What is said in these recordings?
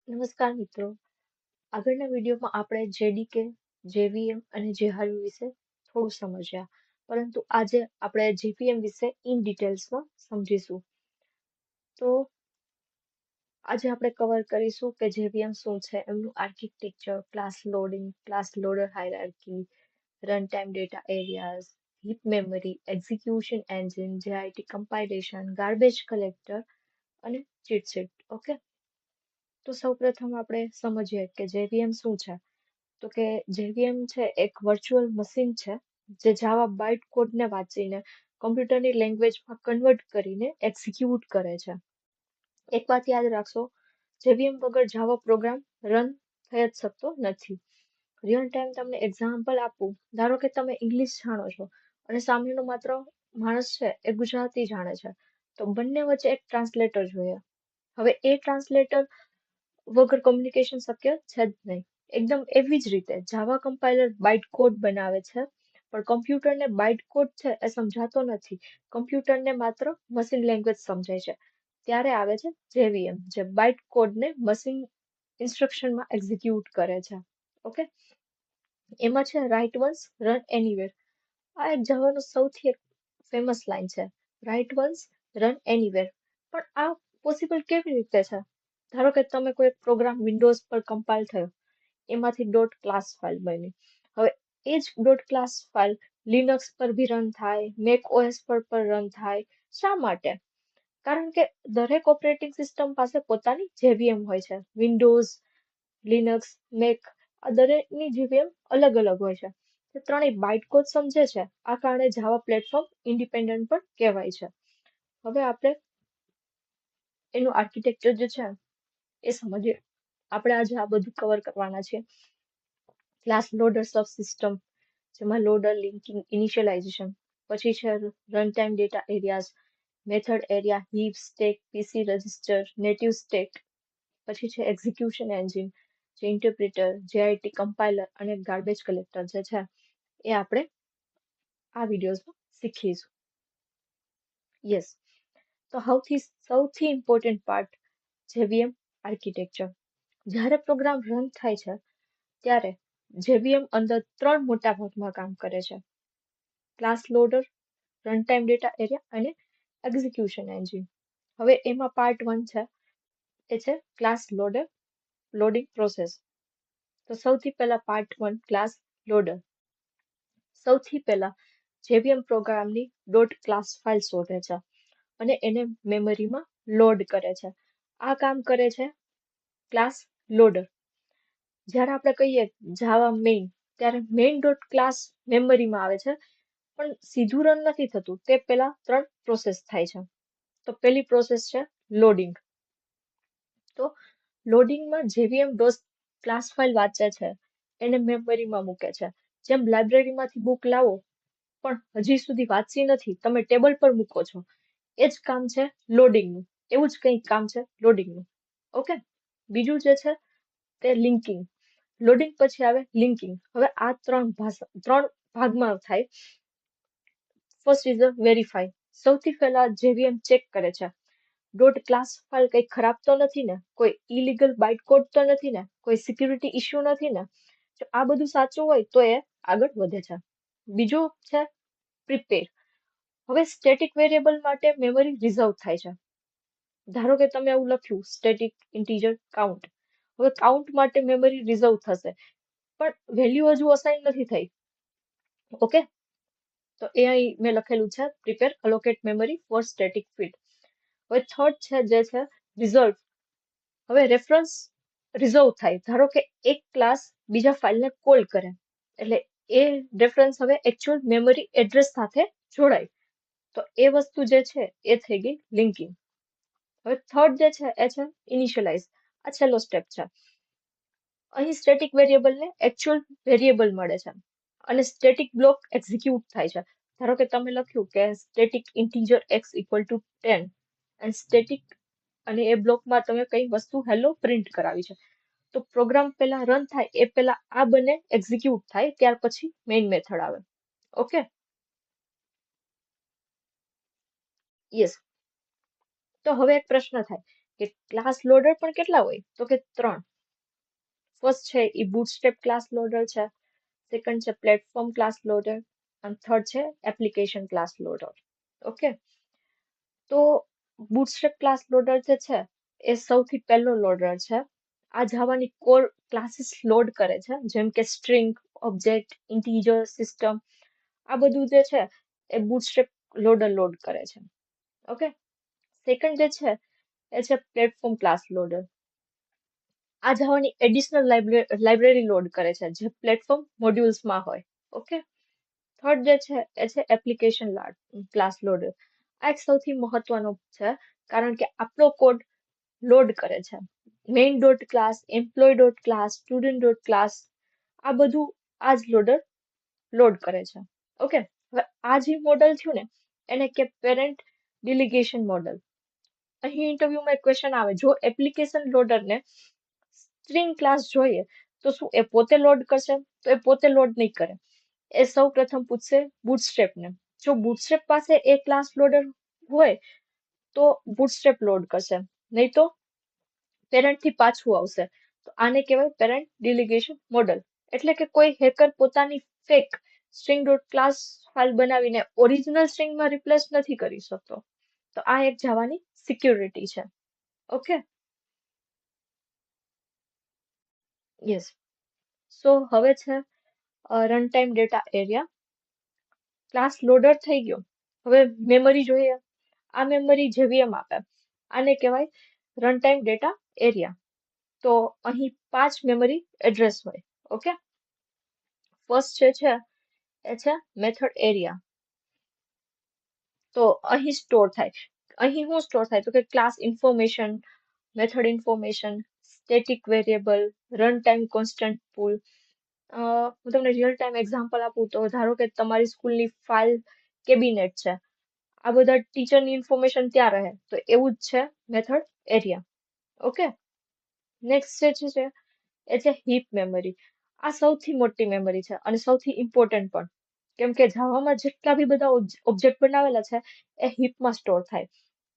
નમસ્કાર મિત્રો. આગળના વિડીયોમાં આપણે જેડીકે, જેવીએમ અને જેઆરયુ વિશે થોડું સમજ્યા, પરંતુ આજે આપણે જેવીએમ વિશે ઇન ડિટેલ્સમાં સમજીશું. તો આજે આપણે કવર કરીશું કે જેવીએમ શું છે, એમનું architecture, class loading, class loader hierarchy, run time data areas, heap memory, execution engine, JIT compilation, garbage collector અને ચીટ. ઓકે, તો સૌપ્રથમ આપણે સમજીએ કે જેવીએમ શું છે. તો કે જેવીએમ છે એક વર્ચ્યુઅલ મશીન છે જે જાવા બાઇટ કોડને વાંચીને કમ્પ્યુટરની લેંગ્વેજમાં કન્વર્ટ કરીને એક્ઝિક્યુટ કરે છે. એક વાત યાદ રાખશો, જેવીએમ વગર જાવા પ્રોગ્રામ રન થઈ જ શકતો નથી. રિયલ ટાઈમ તમને એક્ઝામ્પલ આપું, ધારો કે તમે ઇંગ્લિશ જાણો છો અને સામેનો માત્ર માણસ છે એ ગુજરાતી જાણે છે, તો બંને વચ્ચે એક ટ્રાન્સલેટર જોઈએ. હવે એ ટ્રાન્સલેટર વગર કમ્યુનિકેશન શક્ય છે જ નહીં. એકદમ એવી જ રીતે જાવા કમ્પાઇલર બાઇટ કોડ બનાવે છે, પણ કમ્પ્યુટરને બાઇટ કોડ છે એ સમજાતો નથી. કમ્પ્યુટરને માત્ર મશીન લેંગ્વેજ સમજાય છે. ત્યારે આવે છે જેવીએમ, જે બાઇટ કોડને મશીન ઇન્સ્ટ્રક્શનમાં એક્ઝિક્યુટ કરે છે. ઓકે, એમાં છે રાઇટ વન્સ રન એનીવેર. આ એક જાવાનું સૌથી એક ફેમસ લાઈન છે, રાઇટ વન્સ રન એનીવેર. પણ આ પોસિબલ કેવી રીતે છે? ધારો કે તમે કોઈ પ્રોગ્રામ વિન્ડોઝ પર કમ્પાઇલ થયો, એમાંથી ડોટ ક્લાસ ફાઇલ બની. હવે એ જ ડોટ ક્લાસ ફાઇલ લિનક્સ પર બી રન થાય, મેક ઓએસ પર રન થાય. શા માટે? કારણ કે દરેક ઓપરેટિંગ સિસ્ટમ પાસે પોતાની જેવીએમ હોય છે. વિન્ડોઝ, લિનક્સ, મેક, આ દરેકની જેવીએમ અલગ અલગ હોય છે. તે ત્રણેય બાઇટ કોડ સમજે છે. આ કારણે જાવા પ્લેટફોર્મ ઇન્ડિપેન્ડન્ટ પણ કહેવાય છે. હવે આપણે એનું આર્કિટેક્ચર જે છે એ સમજીએ. આપણે આજે આ બધું કવર કરવાના છે. ક્લાસ લોડર સબ સિસ્ટમ, જેમાં લોડર, લિંકિંગ, ઇનિશિયલાઇઝેશન, પછી છે run time data areas, method area, heap, stack, PC register, native stack, પછી છે એક્ઝિક્યુશન એન્જિન, જે ઇન્ટરપ્રિટર, જેઆઈટી કમ્પાઇલર અને ગાર્બેજ કલેક્ટર જે છે એ આપણે આ વિડીયોઝમાં શીખીશું. યસ, તો સૌથી ઇમ્પોર્ટન્ટ પાર્ટ, જેવીએમ આર્કિટેક્ચર. જ્યારે પ્રોગ્રામ રન થાય છે ત્યારે જેવીએમ અંદર 3 મોટા ભાગમાં કામ કરે છે: class loader, run time data area અને એક્ઝિક્યુશન એન્જિન. હવે એમાં પાર્ટ 1 છે, એ છે ક્લાસ લોડર લોડિંગ પ્રોસેસ. તો સૌથી પહેલા પાર્ટ 1, ક્લાસ લોડર. સૌથી પહેલા જેવીએમ પ્રોગ્રામની ડોટ ક્લાસ ફાઇલ શોધે છે અને એને મેમરીમાં લોડ કરે છે. આ કામ કરે છે ક્લાસ લોડર. જ્યારે આપણે કહીએ જાવા મેઇન, ત્યારે મેઇન ડોટ ક્લાસ મેમરીમાં આવે છે, પણ સીધું રન નથી થતું. તે પહેલા 3 પ્રોસેસ થાય છે. તો પહેલી પ્રોસેસ છે લોડિંગ. તો લોડિંગમાં જેવીએમ ડોટ ક્લાસ ફાઇલ વાંચે છે, એને મેમરીમાં મૂકે છે. જેમ લાઇબ્રેરીમાંથી બુક લાવો પણ હજી સુધી વાંચી નથી, તમે ટેબલ પર મૂકો છો, એ જ કામ છે લોડિંગનું. એવું જ કંઈક કામ છે લોડિંગનું. ઓકે, બીજું જે છે તે લિંકિંગ. લોડિંગ પછી આવે લિંકિંગ. હવે આ 3 ભાગમાં થાય. First is verify. સૌથી પહેલા જેવીએમ ચેક કરે છે, ડોટ ક્લાસ ફાઇલ કંઈ ખરાબ તો નથી ને, કોઈ ઇલીગલ બાઇટ કોડ તો નથી ને, કોઈ સિક્યુરિટી ઇશ્યુ નથી ને. જો આ બધું સાચું હોય તો એ આગળ વધે છે. બીજું છે પ્રિપેર. હવે સ્ટેટિક વેરિયેબલ માટે મેમરી રિઝર્વ થાય છે. ધારો કે તમે એવું લખ્યું સ્ટેટિક ઇન્ટીજર કાઉન્ટ. હવે કાઉન્ટ માટે મેમરી રિઝર્વ થશે, પણ વેલ્યુ હજુ અસાઇન નથી થઈ. ઓકે, તો એ અહીં મેં લખેલું છે prepare allocate memory for static field. હવે થર્ડ છે જે છે રિઝર્વ. હવે રેફરન્સ રિઝર્વ થાય. ધારો કે એક ક્લાસ બીજા ફાઇલને કોલ કરે, એટલે એ રેફરન્સ હવે એકચ્યુઅલ મેમરી એડ્રેસ સાથે જોડાય. તો એ વસ્તુ જે છે એ થઈ ગઈ લિંકિંગ. હવે થર્ડ જે છે એ છે ઇનિશિયલાઇઝ. આ છેલ્લો સ્ટેપ છે. અહીં સ્ટેટિક વેરિયેબલને એકચ્યુઅલ વેરિયેબલ મળે છે અને સ્ટેટિક બ્લોક એક્ઝિક્યુટ થાય છે. ધારો કે તમે લખ્યું કે static integer x equal to 10 અને સ્ટેટિક, અને એ બ્લોકમાં તમે કઈ વસ્તુ હેલો પ્રિન્ટ કરાવી છે. તો પ્રોગ્રામ પહેલા રન થાય એ પહેલા આ બંને એક્ઝિક્યુટ થાય, ત્યાર પછી મેઇન મેથડ આવે. Okay, yes. તો હવે એક પ્રશ્ન થાય કે ક્લાસ લોડર પણ કેટલા હોય તો કે 3. ફર્સ્ટ છે એ બુટસ્ટ્રેપ ક્લાસ લોડર છે, સેકન્ડ છે પ્લેટફોર્મ ક્લાસ લોડર અને થર્ડ છે એપ્લિકેશન ક્લાસ લોડર. ઓકે, તો બુટસ્ટ્રેપ ક્લાસ લોડર જે છે એ સૌથી પહેલો લોડર છે. આ જાવાની કોર ક્લાસીસ લોડ કરે છે, જેમ કે સ્ટ્રિંગ, ઓબ્જેક્ટ, ઇન્ટીજર, સિસ્ટમ, આ બધું જે છે એ બુટસ્ટ્રેપ લોડર લોડ કરે છે. ઓકે, સેકન્ડ જે છે એ છે પ્લેટફોર્મ ક્લાસ લોડર. આ જાવાની એડિશનલ લાઇબ્રેરી લોડ કરે છે જે પ્લેટફોર્મ મોડ્યુલ્સમાં હોય. ઓકે, થર્ડ જે છે એ છે એપ્લિકેશન ક્લાસ લોડર. આ એક સૌથી મહત્વનો છે, કારણ કે આપણો કોડ લોડ કરે છે. Main dot class, employ dot class, student dot class, આ બધું આ જ લોડર લોડ કરે છે. ઓકે, હવે આ જે મોડલ થયું ને એને કે પેરેન્ટ ડિલિગેશન મોડલ. અહીં ઇન્ટરવ્યુમાં એક ક્વેશ્ચન આવે, જો એપ્લિકેશન લોડરને સ્ટ્રિંગ ક્લાસ જોઈએ તો શું એ પોતે લોડ કરશે? તો એ પોતે લોડ નહીં કરે. એ સૌ પ્રથમ પૂછશે બુટસ્ટ્રેપને. જો બુટસ્ટ્રેપ પાસે એ ક્લાસ લોડર હોય તો બુટસ્ટ્રેપ લોડ કરશે, નહીં તો પેરેન્ટથી પાછું આવશે. તો આને કહેવાય પેરેન્ટ ડિલિગેશન મોડલ. એટલે કે કોઈ હેકર પોતાની fake string dot class file બનાવીને ઓરિજિનલ સ્ટ્રિંગમાં રિપ્લેસ નથી કરી શકતો. તો આ એક જાવાની સિક્યુરિટી છે. Okay, yes. સો હવે છે run time data area. Class loader થઈ ગયો, હવે મેમરી જોઈએ. આ મેમરી જેવીએમ આપે, આને કહેવાય રન ટાઈમ ડેટા એરિયા. તો અહીં 5 મેમરી એડ્રેસ હોય. ઓકે, ફર્સ્ટ જે છે એ છે મેથડ એરિયા. તો અહીં સ્ટોર થાય. અહીં શું સ્ટોર થાય તો કે class information, method information, static variable, run time constant pool. હું તમને રિયલ ટાઈમ એક્ઝામ્પલ આપું તો ધારો કે તમારી સ્કૂલની ફાઇલ કેબિનેટ છે, આ બધા ટીચરની ઇન્ફોર્મેશન ત્યાં રહે, તો એવું જ છે મેથડ એરિયા. ઓકે, નેક્સ્ટ જે છે એ છે હીપ મેમરી. આ સૌથી મોટી મેમરી છે અને સૌથી ઇમ્પોર્ટન્ટ પણ, કેમ કે જાવામાં જેટલા બી બધા ઓબ્જેક્ટ બનાવેલા છે એ હીપમાં સ્ટોર થાય.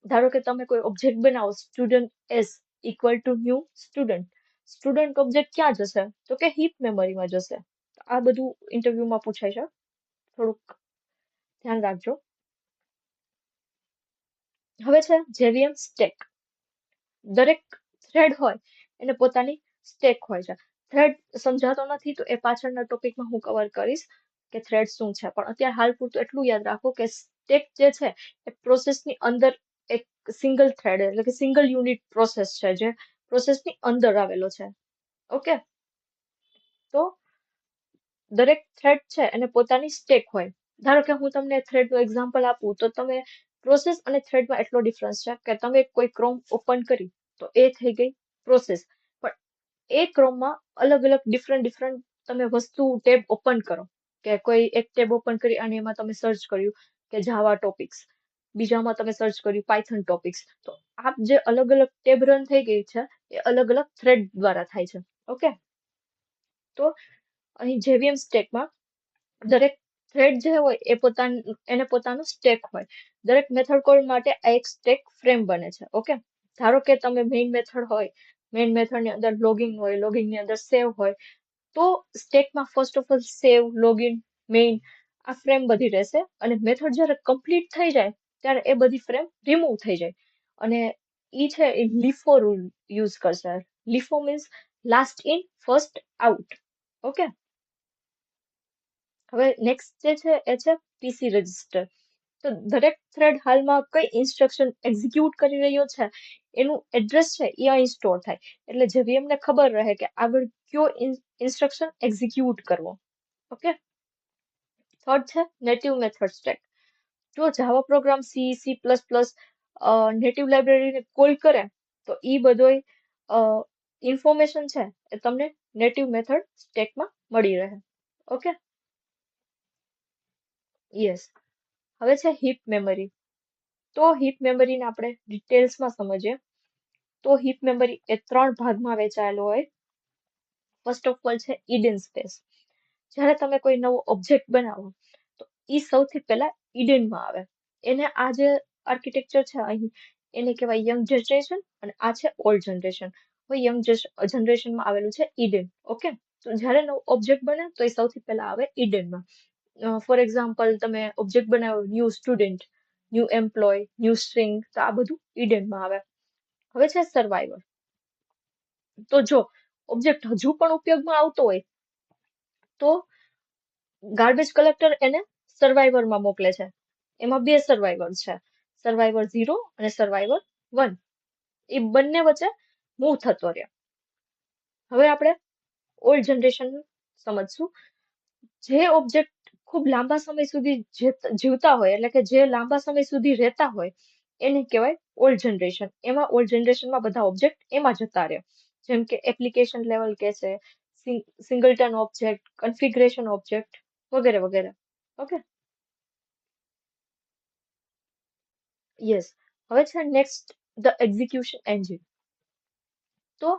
ધારો કે તમે કોઈ ઓબ્જેક્ટ બનાવો, student S equal to new student. Student object ક્યાં જશે તો કે હીપ મેમરીમાં જશે. આ બધું ઇન્ટરવ્યુમાં પૂછાય છે, થોડુંક ધ્યાન રાખજો. હવે છે જેવીએમ સ્ટેક. દરેક થ્રેડ હોય એને પોતાની સ્ટેક હોય છે. થ્રેડ સમજાતો નથી તો એ પાછળના ટોપિકમાં હું કવર કરીશ કે થ્રેડ શું છે, પણ અત્યારે હાલ પૂરતું એટલું યાદ રાખો કે સ્ટેક જે છે એ પ્રોસેસની અંદર એક સિંગલ થ્રેડ એટલે કે સિંગલ યુનિટ પ્રોસેસ છે જે પ્રોસેસની અંદર આવેલો છે. ઓકે, તો દરેક થ્રેડ છે એને પોતાની સ્ટેક હોય. ધારો કે હું તમને થ્રેડનું એક્ઝામ્પલ આપું તો તમે પ્રોસેસ અને થ્રેડમાં એટલો ડિફરન્સ છે કે તમે કોઈ ક્રોમ ઓપન કરી તો એ થઈ ગઈ પ્રોસેસ, પણ એ ક્રોમમાં અલગ અલગ ડિફરન્ટ તમે વસ્તુ ટેબ ઓપન કરો, કે કોઈ એક ટેબ ઓપન કરી અને એમાં તમે સર્ચ કર્યું કે જાવા ટોપિક્સ, બીજામાં તમે સર્ચ કર્યું પાયથન ટોપિક્સ, તો આ જે અલગ અલગ ટેબ રન થઈ ગઈ છે એ અલગ અલગ થ્રેડ દ્વારા થાય છે. ઓકે, તો અહીં જેવીએમ સ્ટેકમાં દરેક થ્રેડ જે હોય એને પોતાનું સ્ટેક હોય. દરેક મેથડ કોલ માટે આ એક સ્ટેક ફ્રેમ બને છે. ઓકે, ધારો કે તમે મેઇન મેથડ હોય, મેઇન મેથડની અંદર લોગિન હોય, લોગિનની અંદર સેવ હોય, તો સ્ટેકમાં first of all save, login, main આ ફ્રેમ બધી રહેશે, અને મેથડ જ્યારે કમ્પ્લીટ થઈ જાય ત્યારે એ બધી ફ્રેમ રિમૂવ થઈ જાય, અને ઈ છે એ લીફો રૂલ યુઝ કરશે. LIFO means last in first out. Okay, હવે નેક્સ્ટ જે છે એ છે પીસી રજિસ્ટર. તો દરેક થ્રેડ હાલમાં કઈ ઇન્સ્ટ્રક્શન એક્ઝિક્યુટ કરી રહ્યો છે એનું એડ્રેસ છે એ અહીં સ્ટોર થાય, એટલે જેવીએમને ખબર રહે કે આગળ કયો ઇન્સ્ટ્રક્શન એક્ઝિક્યુટ કરવો. ઓકે, થર્ડ છે નેટિવ મેથડ સ્ટેક. જો Java program C, C plus plus native લાઇબ્રેરીને કોલ કરે તો ઈ બધોય ઇન્ફોર્મેશન છે એ તમને નેટિવ મેથડ સ્ટેકમાં મળી રહે. Okay, yes. હવે છે હીપ મેમરી. તો હીપ મેમરીને આપણે ડિટેલ્સમાં સમજીએ તો હીપ મેમરી એ 3 ભાગમાં વહેંચાયેલો હોય. ફર્સ્ટ ઓફ ઓલ છે ઈડન સ્પેસ. જ્યારે તમે કોઈ નવો ઓબ્જેક્ટ બનાવો તો ઈ સૌથી પહેલા ઈડનમાં આવે. એને આ જે આર્કિટેક્ચર છે અહીં એને કહેવાય યંગ જનરેશન અને આ છે ઓલ્ડ જનરેશન. હવે યંગ જનરેશનમાં આવેલું છે ઈડન. ઓકે, તો જ્યારે નવું ઓબ્જેક્ટ બને તો એ સૌથી પહેલા આવે ઈડનમાં. ફોર એક્ઝામ્પલ તમે ઓબ્જેક્ટ બનાવ્યો new student, new employ, new string, તો આ બધું ઈડનમાં આવે. હવે છે સર્વાઈવર. તો જો ઓબ્જેક્ટ હજુ પણ ઉપયોગમાં આવતો હોય તો ગાર્બેજ કલેક્ટર એને સર્વાઈવરમાં મોકલે છે. એમાં બે સર્વાઈવર છે, સર્વાઈવર 0 અને સર્વાઈવર 1. એ બંને વચ્ચે મૂવ થતો રહે. હવે આપણે ઓલ્ડ જનરેશન સમજશું. જે ઓબ્જેક્ટ ખૂબ લાંબા સમય સુધી જીવતા હોય, એટલે કે જે લાંબા સમય સુધી રહેતા હોય, એને કહેવાય ઓલ્ડ જનરેશન. એમાં ઓલ્ડ જનરેશનમાં બધા ઓબ્જેક્ટ એમાં જતા રહે, જેમ કે એપ્લિકેશન લેવલ કે છે, સિંગલટન ઓબ્જેક્ટ, કન્ફિગરેશન ઓબ્જેક્ટ વગેરે વગેરે. Okay, yes. હવે છે નેક્સ્ટ ધ એક્ઝિક્યુશન એન્જિન. તો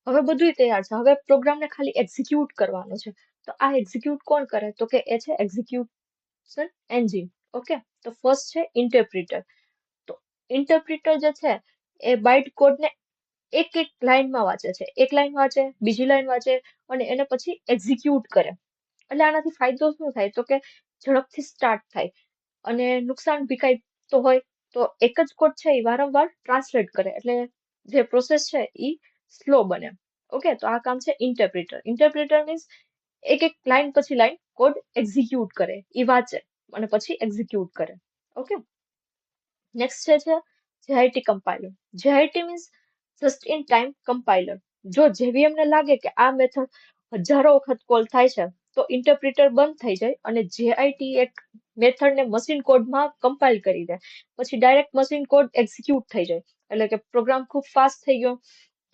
હવે બધું તૈયાર છે, હવે પ્રોગ્રામને ખાલી એક્ઝિક્યુટ કરવાનો છે. તો આ એક્ઝિક્યુટ કોણ કરે? તો કે એ છે એક્ઝિક્યુશન એન્જિન. ઓકે, તો ફર્સ્ટ છે ઇન્ટરપ્રિટર. તો ઇન્ટરપ્રિટર જે છે એ બાઇટ કોડને એક એક લાઈનમાં વાંચે છે, એક લાઈન વાંચે, બીજી લાઈન વાંચે અને એને પછી એક્ઝિક્યુટ કરે. એટલે આનાથી ફાયદો શું થાય? તો કે ઝડપથી સ્ટાર્ટ થાય અને નુકસાન બી કાંઈ તો હોય તો એક જ કોડ છે એ વારંવાર ટ્રાન્સલેટ કરે, એટલે જે પ્રોસેસ છે એ સ્લો બને. ઓકે, તો આ કામ છે ઇન્ટરપ્રિટર. ઇન્ટરપ્રિટર મીન્સ એક એક લાઈન પછી લાઈન કોડ એક્ઝિક્યુટ કરે, એ વાંચે અને પછી એક્ઝિક્યુટ કરે. ઓકે, નેક્સ્ટ છે JIT compiler. JIT means just in time compiler. જો JVM ને લાગે કે આ મેથડ હજારો વખત કોલ થાય છે તો ઇન્ટરપ્રિટર બંધ થઈ જાય અને JIT એક મેથડને મશીન કોડમાં કમ્પાઇલ કરી દે, પછી ડાયરેક્ટ મશીન કોડ એક્ઝિક્યુટ થઈ જાય, એટલે કે પ્રોગ્રામ ખૂબ ફાસ્ટ થઈ ગયો.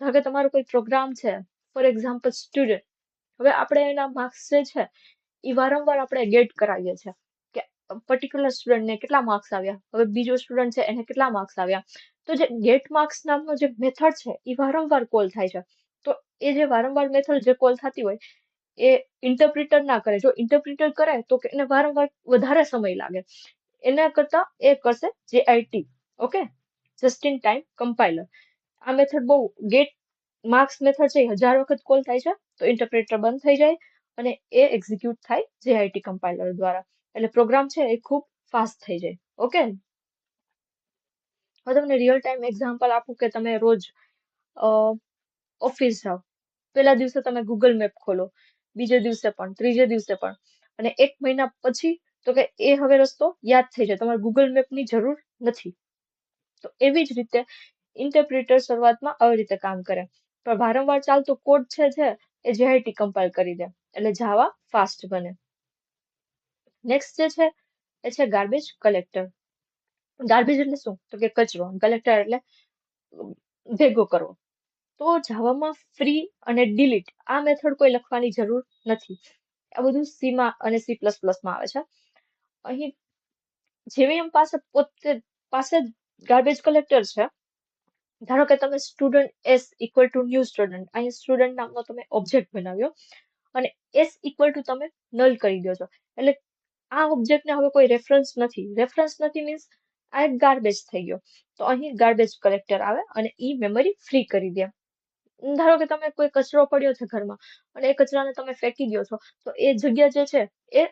ધારો કે તમારો કોઈ પ્રોગ્રામ છે, ફોર એક્ઝામ્પલ સ્ટુડન્ટ. હવે આપણે એના માર્ક્સ જે છે એ વારંવાર આપણે ગેટ કરાવીએ છીએ કે પર્ટિક્યુલર સ્ટુડન્ટને કેટલા માર્ક્સ આવ્યા, હવે બીજો સ્ટુડન્ટ છે એને કેટલા માર્ક્સ આવ્યા. તો જે ગેટ માર્ક્સ નામનો જે મેથડ છે એ વારંવાર કોલ થાય છે. તો એ જે વારંવાર મેથડ જે કોલ થતી હોય એ ઇન્ટરપ્રિટર ના કરે. જો ઇન્ટરપ્રિટર કરે તો એને વારંવાર વધારે સમય લાગે. એના કરતા એ કરશે JIT. Okay, just in time compiler. આ મેથડ બહુ ગેટ માર્ક્સ મેથડ છે, 1000 વખત કોલ થાય છે તો ઇન્ટરપ્રેટર બંધ થઈ જાય અને એ એક્ઝિક્યુટ થાય JIT કમ્પાઇલર દ્વારા, એટલે પ્રોગ્રામ છે એ ખૂબ ફાસ્ટ થઈ જાય. ઓકે, હવે તમને રિયલ ટાઈમ એક્ઝામ્પલ આપું કે તમે રોજ ઓફિસ જાઓ, પહેલા દિવસે તમે ગૂગલ મેપ ખોલો, બીજે દિવસે પણ, ત્રીજે દિવસે પણ, અને 1 મહિના પછી તો કે એ હવે રસ્તો યાદ થઈ જાય, તમારે ગૂગલ મેપની જરૂર નથી. તો એવી જ રીતે ઇન્ટરપ્રિટર શરૂઆતમાં આવી રીતે કામ કરે, પણ વારંવાર ચાલતો કોડ છે એ JIT કમ્પાઇલ કરી દે, એટલે જાવા ફાસ્ટ બને. નેક્સ્ટ જે છે એ છે ગાર્બેજ કલેક્ટર. ગાર્બેજ એટલે શું? તો કે કચરો. કલેક્ટર એટલે ભેગો કરવો. તો જાવામાં ફ્રી અને ડિલીટ આ મેથડ કોઈ લખવાની જરૂર નથી. આ બધું સીમાં અને C++માં આવે છે. અહીં JVM પાસે ગાર્બેજ કલેક્ટર છે. ધારો કે તમે student S equal to new student, અહીં સ્ટુડન્ટ નામનો તમે ઓબ્જેક્ટ બનાવ્યો અને S ઇક્વલ ટુ તમે નલ કરી દો છો, એટલે આ ઓબ્જેક્ટને હવે કોઈ રેફરન્સ નથી. રેફરન્સ નથી મીન્સ આ એક ગાર્બેજ થઈ ગયો. તો અહીં ગાર્બેજ કલેક્ટર આવે અને ઈ મેમરી ફ્રી કરી દે. ધારો કે તમે કોઈ કચરો પડ્યો છે ઘરમાં અને એ કચરાને તમે ફેંકી દો છો, તો એ જગ્યા જે છે એ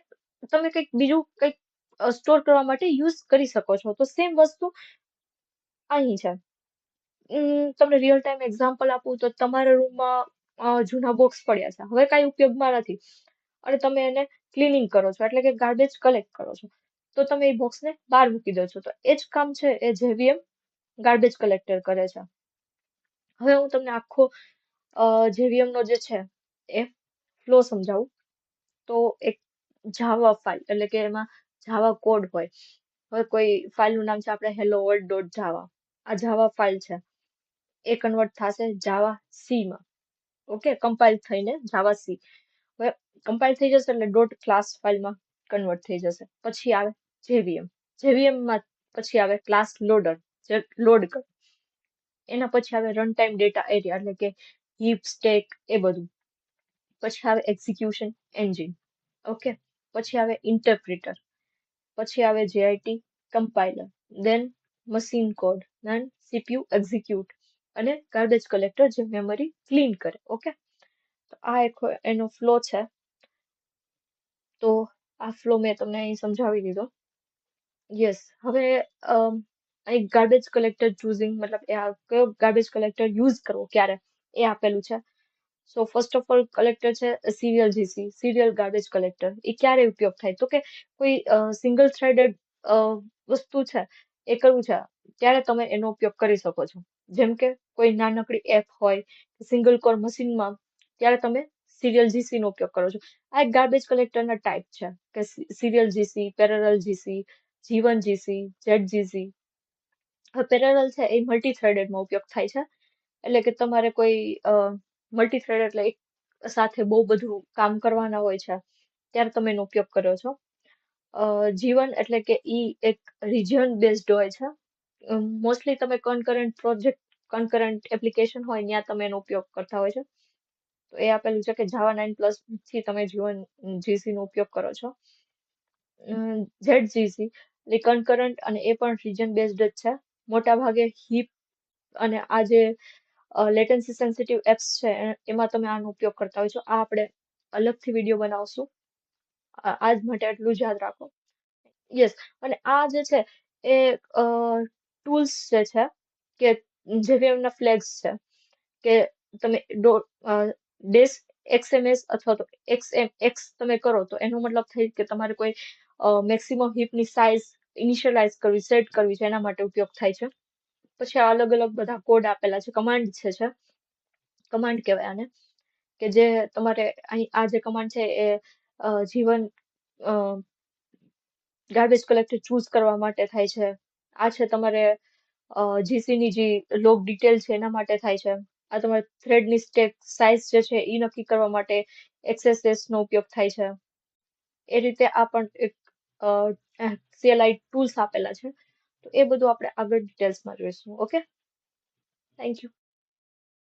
તમે કંઈક બીજું કંઈક સ્ટોર કરવા માટે યુઝ કરી શકો છો. તો સેમ વસ્તુ અહીં છે. તમને રિયલ ટાઈમ એક્ઝામ્પલ આપું તો તમારા રૂમમાં જૂના બોક્સ પડ્યા છે, હવે કાંઈ ઉપયોગમાં નથી અને તમે એને ક્લિનિંગ કરો છો, એટલે કે ગાર્બેજ કલેક્ટ કરો છો, તો તમે એ બોક્સને બહાર મૂકી દો છો. તો એ જ કામ છે એ JVM ગાર્બેજ કલેક્ટર કરે છે. હવે હું તમને આખો JVM નો જે છે એ ફ્લો સમજાવું. તો એક જાવા ફાઇલ, એટલે કે એમાં જાવા કોડ હોય. હવે કોઈ ફાઇલનું નામ છે આપણે hello world.java. આ જાવા ફાઇલ છે એ કન્વર્ટ થશે જાવા C માં. ઓકે, કમ્પાઇલ થઈને જાવા C. હવે કમ્પાઇલ થઈ જશે એટલે ડોટ ક્લાસ ફાઇલમાં કન્વર્ટ થઈ જશે. પછી આવે JVM. JVMમાં પછી આવે ક્લાસ લોડર, જે લોડ કરે. એના પછી આવે રન ટાઈમ ડેટા એરિયા, એટલે કે હીપ, સ્ટેક એ બધું. પછી આવે એક્ઝિક્યુશન એન્જિન. ઓકે, પછી આવે ઇન્ટરપ્રિટર, પછી આવે JIT કમ્પાઇલર, દેન મશીન કોડ, દેન CPU એક્ઝિક્યુટ અને ગાર્બેજ કલેક્ટર જે મેમરી ક્લીન કરે. ઓકે, તો આ એક એનો ફ્લો છે. તો આ ફ્લો મેં તમને અહીં સમજાવી દીધો. યસ, હવે અહીં ગાર્બેજ કલેક્ટર ચૂઝિંગ મતલબ એ આ કયો ગાર્બેજ કલેક્ટર યુઝ કરવો ક્યારે એ આપેલું છે. So first of all collector છે serial GC, serial garbage collector. એ ક્યારે ઉપયોગ થાય તો કે કોઈ સિંગલ થ્રેડેડ વસ્તુ છે એ કરવું છે ત્યારે તમે એનો ઉપયોગ કરી શકો છો. જેમ કે કોઈ નાનકડી એપ હોય સિંગલ કોર મશીનમાં, ત્યારે તમે સિરિયલ જીસી નો ઉપયોગ કરો છો. આ એક ગાર્બેજ કલેક્ટરના ટાઈપ છે કે serial GC, parallel GC, G1 GC, Z GC. હવે પેરેલલ છે એ મલ્ટી થ્રેડેડમાં ઉપયોગ થાય છે. એટલે કે તમારે કોઈ મલ્ટી થ્રેડ એટલે એક સાથે બહુ બધું કામ કરવાના હોય છે ત્યારે તમે એનો ઉપયોગ કરો છો. G1 એટલે કે ઈ એક રિજિયન બેઝડ હોય છે. મોસ્ટલી તમે કન્કરન્ટ પ્રોજેક્ટ, કન્કરન્ટ એપ્લિકેશન હોય ત્યાં તમે એનો ઉપયોગ કરતા હોય છે. તો એ આપેલું છે કે જાવા 9+ થી તમે G1 જીસી નો ઉપયોગ કરો છો. ZGC એટલે કન્કરન્ટ અને એ પણ રિજન બેઝડ જ છે. મોટા ભાગે હીપ અને આ જે લેટન્સી સેન્સિટિવ એપ્સ છે એમાં તમે આનો ઉપયોગ કરતા હોય છો. આ આપણે અલગથી વિડીયો બનાવશું. આજ માટે આટલું જ યાદ રાખો. યસ, અને આ જે છે એ ટૂલ્સ જે છે કે JVM ના ફ્લેગ્સ છે કે તમે ડેસ XMS અથવા તો XMX તમે કરો તો એનો મતલબ થાય કે તમારે કોઈ મેક્સિમમ હીપની સાઇઝ ઇનિશિયલાઇઝ કરવી, સેટ કરવી છે એના માટે ઉપયોગ થાય છે. પછી આ અલગ અલગ બધા કોડ આપેલા છે, કમાન્ડ છે કમાન્ડ કહેવાય આને, કે જે તમારે અહીં આ જે કમાન્ડ છે એ જીવન ગાર્બેજ કલેક્ટર ચૂઝ કરવા માટે થાય છે. આ છે તમારે GC ની જે લોગ ડિટેલ છે એના માટે થાય છે. આ તમારે થ્રેડની સ્ટેક સાઇઝ જે છે એ નક્કી કરવા માટે XSS નો ઉપયોગ થાય છે. એ રીતે આ પણ એક CLI ટૂલ્સ આપેલા છે. તો એ બધું આપણે આગળ ડિટેલ્સમાં જોઈશું. Okay, thank you.